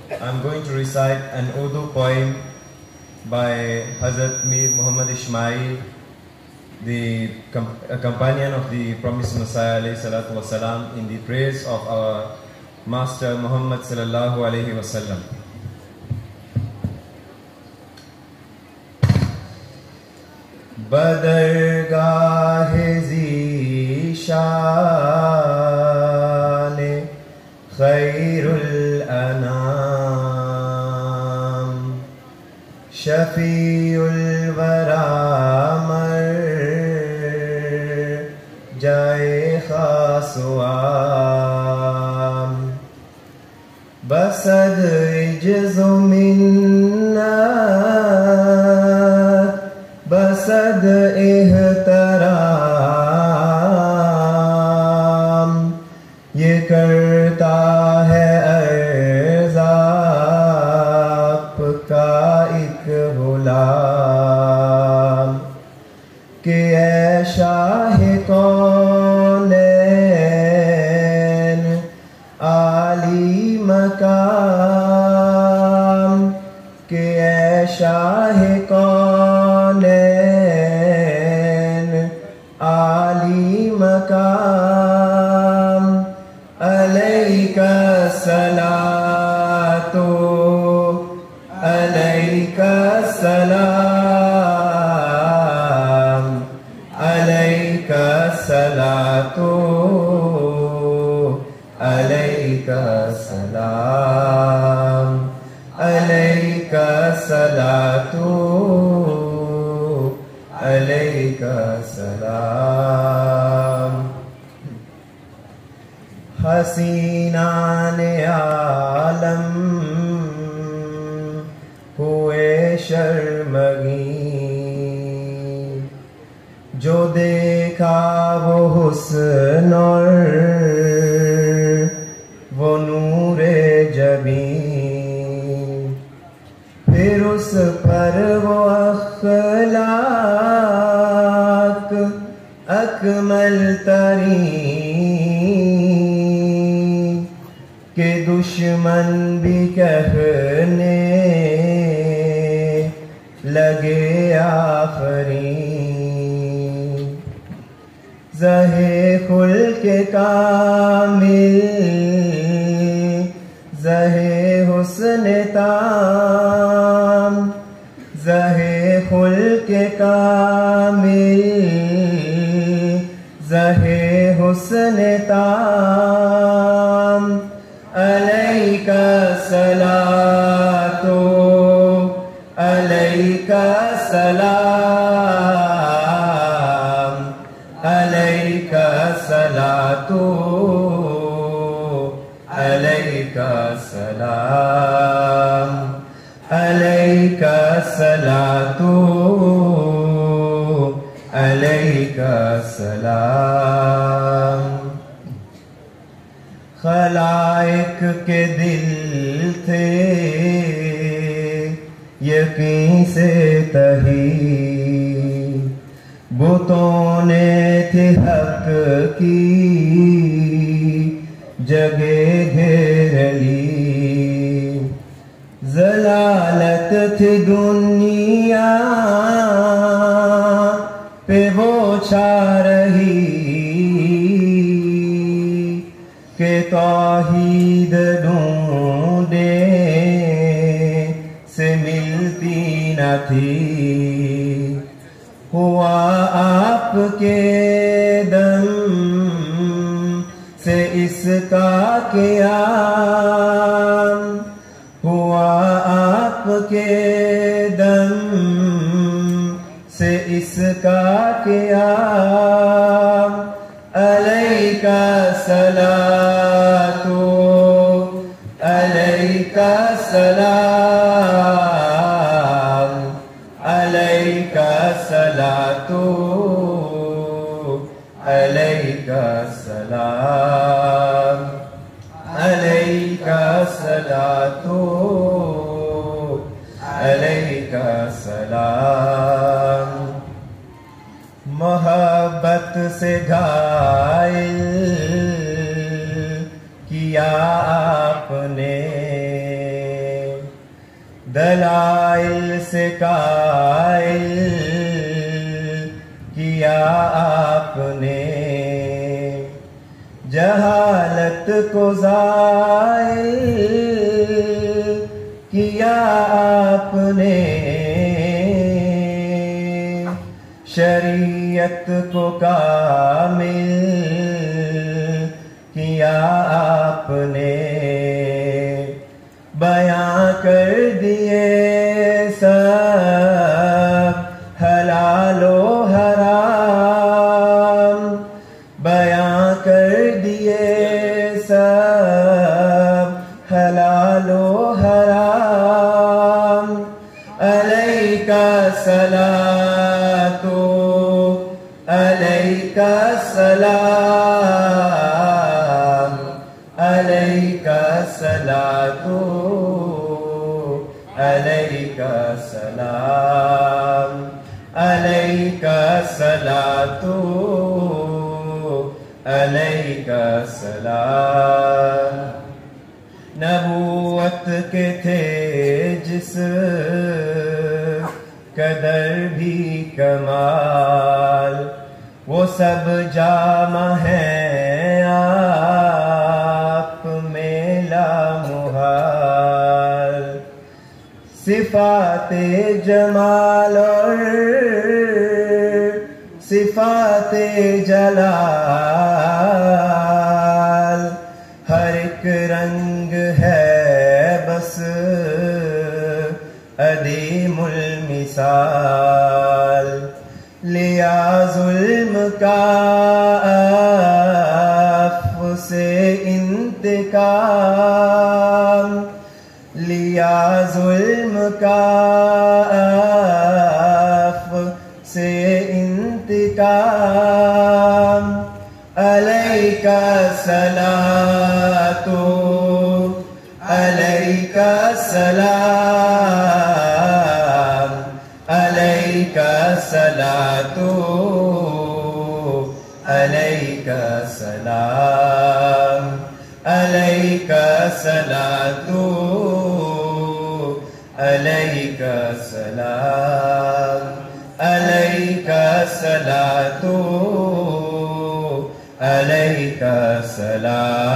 I'm going to recite an Urdu poem by Hazrat Mir Muhammad Ismail, a companion of the promised Messiah alayhi salatu wasalam, in the praise of our Master Muhammad sallallahu alayhi wasallam. Badargah zishan khairul anam shafiul waramar jaye khaswam basad ijzu minna بسد احترام یہ کرتا ہے عرض آپ کا ایک غلام کہ اے شاہ کونین عالی مقام کہ اے شاہ عالی مقام علیک الصلاۃ علیک السلام علیک الصلاۃ علیک السلام علیک الصلاۃ علیک السلام حسینان عالم ہوئے شرمگیں جو دیکھا وہ حسن اور وہ نور جبیں پھر اس پر وہ اخلاق اکمل ترین کہ دشمن بھی کہنے لگے آفرین زہے خلق کامل زہے حسن تام زہے خلق کامل زہے حسن تام علیک الصلاۃ علیک السلام علیک الصلاۃ علیک السلام علیک الصلاۃ علیک السلام خلائق کے دل تھے یقین سے تہی بتوں نے تھی حق کی جگہ گھیر لی ضلالت تھی دنیا پہ وہ چھا رہی کہ توحید ڈھونڈے سے ملتی نہ تھی ہوا آپ کے دم سے اس کا قیام ہوا آپ کے دم سے اس کا قیام علیک الصلاۃ علیک السلام علیک الصلاۃ علیک السلام علیک الصلاۃ علیک السلام محبت سے گھائل کیا آپ نے دلائل سے قائل کیا آپ نے، جہالت کو زائل کیا آپ نے، شریعت کو کامل کیا آپ نے، بیاں کر دیے سب حلال و حرام، بیاں کر دیے سب حلال و حرام، علیک الصلاۃ علیک السلام، علیک الصلاۃ علیک السلام، علیک الصلاۃ علیک السلام۔ نبوت کے تھے جس قدر بھی کمال، وہ سب جامع ہیں آپ میں لامحال، صفات جمال اور صفات جلال، ہر ایک رنگ ہے بس عدیم المثال، لیا ظلم کا عفو سے انتقام، لیا ظلم کا عفو سے انتقام، علیک الصلاۃ علیک السلام، علیک الصلاۃ علیک السلام، علیک الصلاۃ علیک السلام، علیک الصلاۃ علیک السلام۔